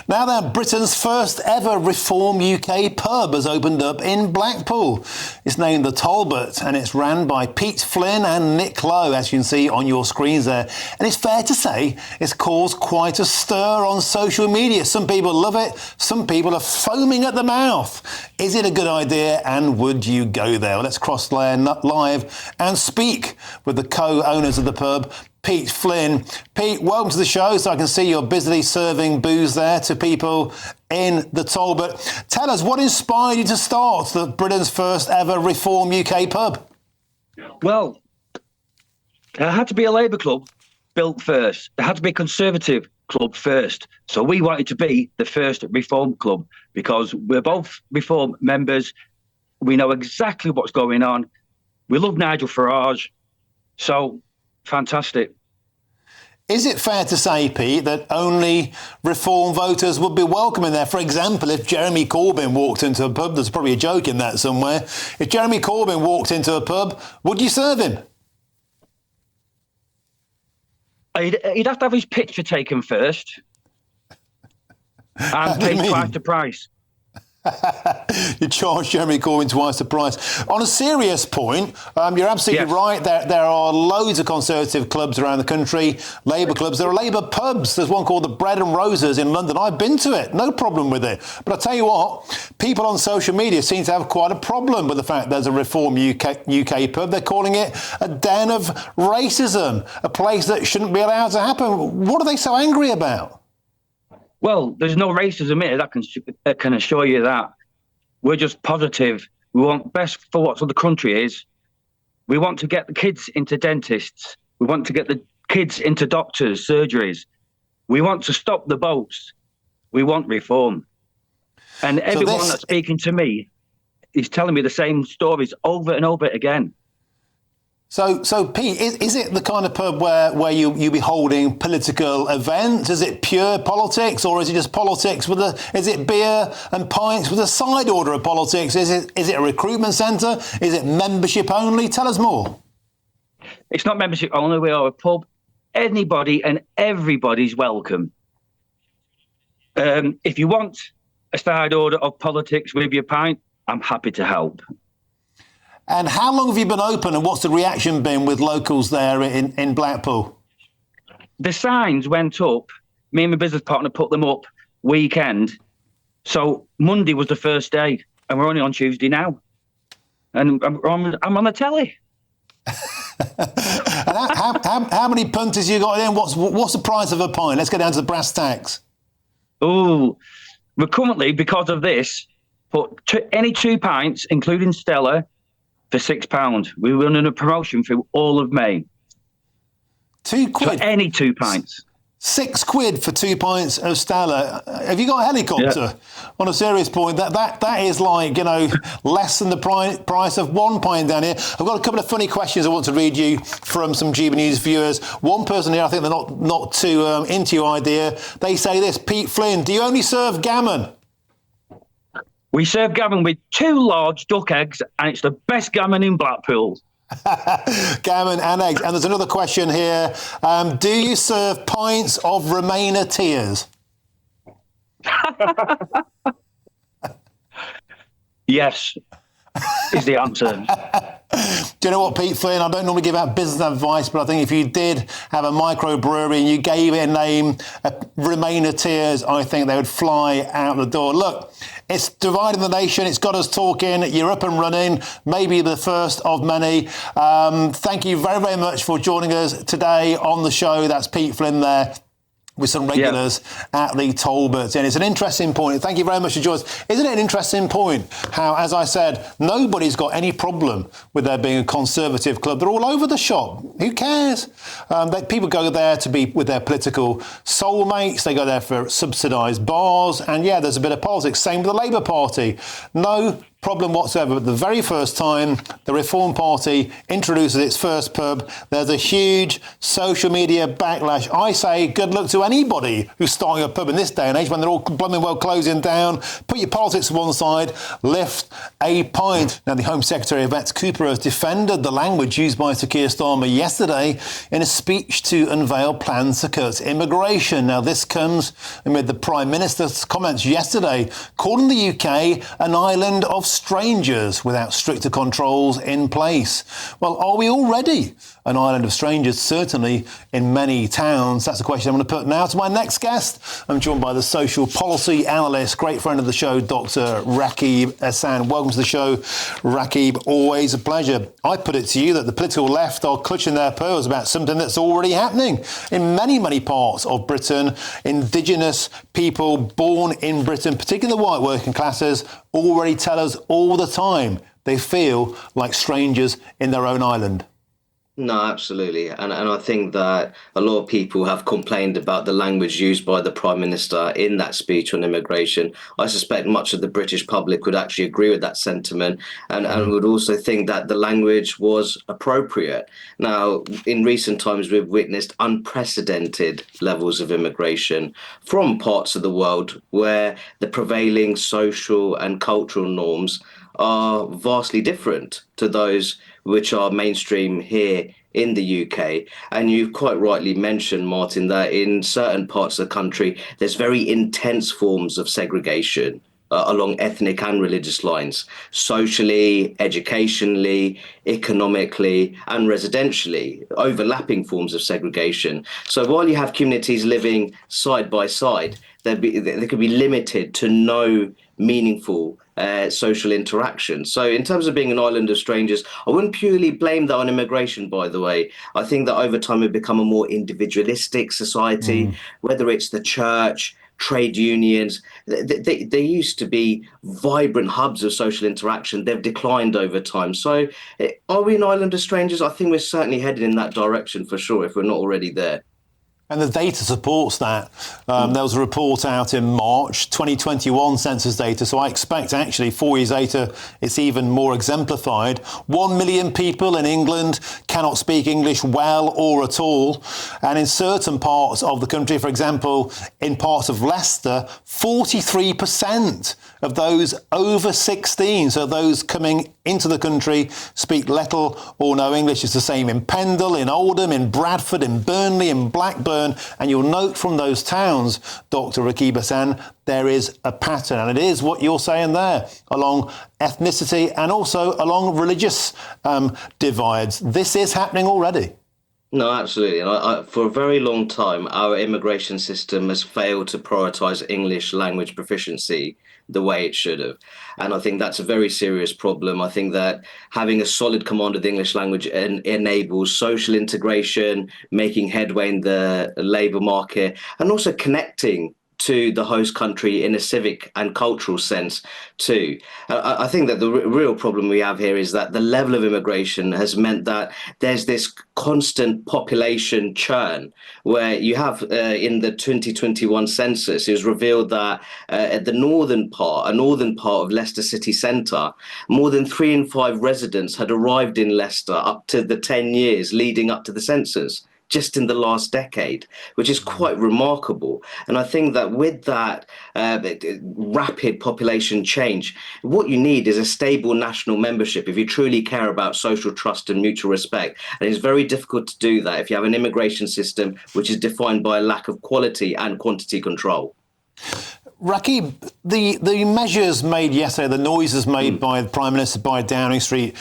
Now then, Britain's first ever Reform UK pub has opened up in Blackpool. It's named the Talbot and it's ran by Pete Flynn and Nick Lowe, as you can see on your screens there. And it's fair to say it's caused quite a stir on social media. Some people love it, some people are foaming at the mouth. Is it a good idea and would you go there? Well, let's cross live and speak with the co-owners of the pub, Pete Flynn. Pete, welcome to the show. So I can see you're busily serving booze there to people in the Talbot. Tell us, what inspired you to start Britain's first ever Reform UK pub? Well, there had to be a Labour club built first. There had to be a Conservative club first. So we wanted to be the first Reform club because we're both Reform members. We know exactly what's going on. We love Nigel Farage. So, fantastic. Is it fair to say, Pete, that only Reform voters would be welcome in there? For example, if Jeremy Corbyn walked into a pub, there's probably a joke in that somewhere. If Jeremy Corbyn walked into a pub, would you serve him? He'd have to have his picture taken first and pay twice the price. You charge Jeremy Corbyn twice the price. On a serious point, you're absolutely right. There are loads of Conservative clubs around the country, Labour clubs. There are Labour pubs. There's one called the Bread and Roses in London. I've been to it. No problem with it. But I tell you what, people on social media seem to have quite a problem with the fact there's a Reform UK pub. They're calling it a den of racism, a place that shouldn't be allowed to happen. What are they so angry about? Well, there's no racism here. That can assure you that. We're just positive. We want best for what the country is. We want to get the kids into dentists. We want to get the kids into doctors, surgeries. We want to stop the boats. We want reform. And everyone that's speaking to me is telling me the same stories over and over again. So Pete, is it the kind of pub where you be holding political events? Is it pure politics, or is it just politics is it beer and pints with a side order of politics? Is it a recruitment centre? Is it membership only? Tell us more. It's not membership only. We are a pub. Anybody and everybody's welcome. If you want a side order of politics with your pint, I'm happy to help. And how long have you been open and what's the reaction been with locals there in Blackpool? The signs went up. Me and my business partner put them up weekend. So Monday was the first day and we're only on Tuesday now. And I'm on the telly. And how many punters you got in? What's the price of a pint? Let's get down to the brass tacks. Oh, we're currently, because of this, put any 2 pints, including Stella, for £6. We're running a promotion through all of May. £2? For any 2 pints. £6 for 2 pints of Stella. Have you got a helicopter? Yeah. On a serious point, that is like, less than the price of 1 pint down here. I've got a couple of funny questions I want to read you from some GBNews viewers. One person here, I think they're not too into your idea. They say this: Pete Flynn, do you only serve gammon? We serve gammon with 2 large duck eggs, and it's the best gammon in Blackpool. Gammon and eggs. And there's another question here. Do you serve pints of Remainer tears? Yes, is the answer. Do you know what, Pete Flynn? I don't normally give out business advice, but I think if you did have a microbrewery and you gave it a name, Remainer Tears, I think they would fly out the door. Look, it's dividing the nation. It's got us talking. You're up and running, maybe the first of many. Thank you very, very much for joining us today on the show. That's Pete Flynn there with some regulars at the Talbot. And it's an interesting point. Thank you very much for joining us. Isn't it an interesting point how, as I said, nobody's got any problem with there being a Conservative club. They're all over the shop. Who cares? People go there to be with their political soulmates. They go there for subsidised bars. And, yeah, there's a bit of politics. Same with the Labour Party. No problem whatsoever. But the very first time the Reform Party introduces its first pub, there's a huge social media backlash. I say good luck to anybody who's starting a pub in this day and age when they're all blooming well closing down. Put your politics to one side, lift a pint. Now, the Home Secretary, Yvette Cooper, has defended the language used by Sir Keir Starmer yesterday in a speech to unveil plans to cut immigration. Now, this comes amid the Prime Minister's comments yesterday, calling the UK an island of strangers without stricter controls in place. Well, are we already an island of strangers? Certainly in many towns. That's the question I'm going to put now to my next guest. I'm joined by the social policy analyst, great friend of the show, Dr. Rakib Ehsan. Welcome to the show, Rakib. Always a pleasure. I put it to you that the political left are clutching their pearls about something that's already happening in many, many parts of Britain. Indigenous people born in Britain, particularly the white working classes, already tell us all the time they feel like strangers in their own island. No, absolutely. And I think that a lot of people have complained about the language used by the Prime Minister in that speech on immigration. I suspect much of the British public would actually agree with that sentiment and would also think that the language was appropriate. Now, in recent times, we've witnessed unprecedented levels of immigration from parts of the world where the prevailing social and cultural norms are vastly different to those which are mainstream here in the UK. And you've quite rightly mentioned, Martin, that in certain parts of the country, there's very intense forms of segregation along ethnic and religious lines, socially, educationally, economically, and residentially, overlapping forms of segregation. So while you have communities living side by side, they could be limited to no meaningful social interaction. So in terms of being an island of strangers, I wouldn't purely blame that on immigration, by the way. I think that over time we've become a more individualistic society, whether it's the church, trade unions. They used to be vibrant hubs of social interaction. They've declined over time. So are we an island of strangers? I think we're certainly headed in that direction for sure, if we're not already there. And the data supports that. There was a report out in March, 2021 census data. So I expect actually 4 years later, it's even more exemplified. 1 million people in England cannot speak English well or at all. And in certain parts of the country, for example, in parts of Leicester, 43% of those over 16, so those coming into the country, speak little or no English. It's the same in Pendle, in Oldham, in Bradford, in Burnley, in Blackburn. And you'll note from those towns, Dr. Rakib Ehsan, there is a pattern. And it is what you're saying there, along ethnicity and also along religious divides. This is happening already. No, absolutely. And for a very long time, our immigration system has failed to prioritise English language proficiency the way it should have. And I think that's a very serious problem. I think that having a solid command of the English language enables social integration, making headway in the labour market, and also connecting to the host country in a civic and cultural sense too. I think that the real problem we have here is that the level of immigration has meant that there's this constant population churn where you have in the 2021 census, it was revealed that at the northern part of Leicester city centre, more than 3 in 5 residents had arrived in Leicester up to the 10 years leading up to the census, just in the last decade, which is quite remarkable. And I think that with that rapid population change, what you need is a stable national membership if you truly care about social trust and mutual respect. And it's very difficult to do that if you have an immigration system which is defined by a lack of quality and quantity control. Rakib, the measures made yesterday, the noises made by the Prime Minister, by Downing Street,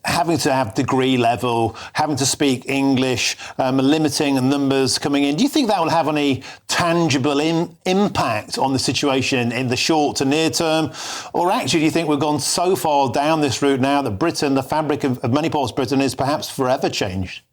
having to have degree level, having to speak English, limiting the numbers coming in, do you think that will have any tangible impact on the situation in the short to near term? Or actually, do you think we've gone so far down this route now that Britain, the fabric of many parts of Britain, is perhaps forever changed?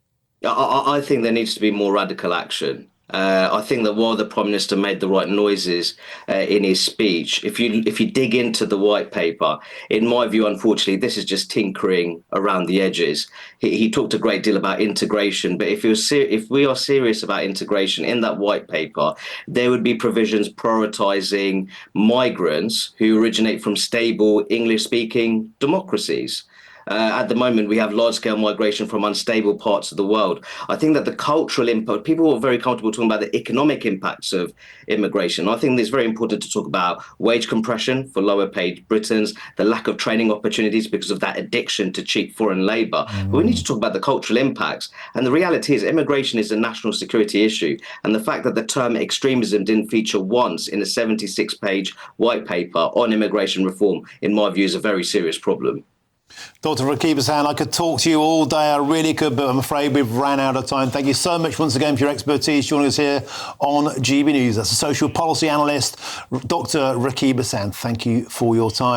I think there needs to be more radical action. I think that while the Prime Minister made the right noises in his speech, if you dig into the white paper, in my view, unfortunately, this is just tinkering around the edges. He talked a great deal about integration, but if we are serious about integration in that white paper, there would be provisions prioritising migrants who originate from stable English-speaking democracies. At the moment, we have large-scale migration from unstable parts of the world. I think that the cultural impact, people are very comfortable talking about the economic impacts of immigration. I think it's very important to talk about wage compression for lower-paid Britons, the lack of training opportunities because of that addiction to cheap foreign labour. But we need to talk about the cultural impacts. And the reality is immigration is a national security issue. And the fact that the term extremism didn't feature once in a 76-page white paper on immigration reform, in my view, is a very serious problem. Dr. Rakib Hassan, I could talk to you all day. I really could, but I'm afraid we've ran out of time. Thank you so much once again for your expertise joining us here on GB News. That's a social policy analyst, Dr. Rakib Hassan. Thank you for your time.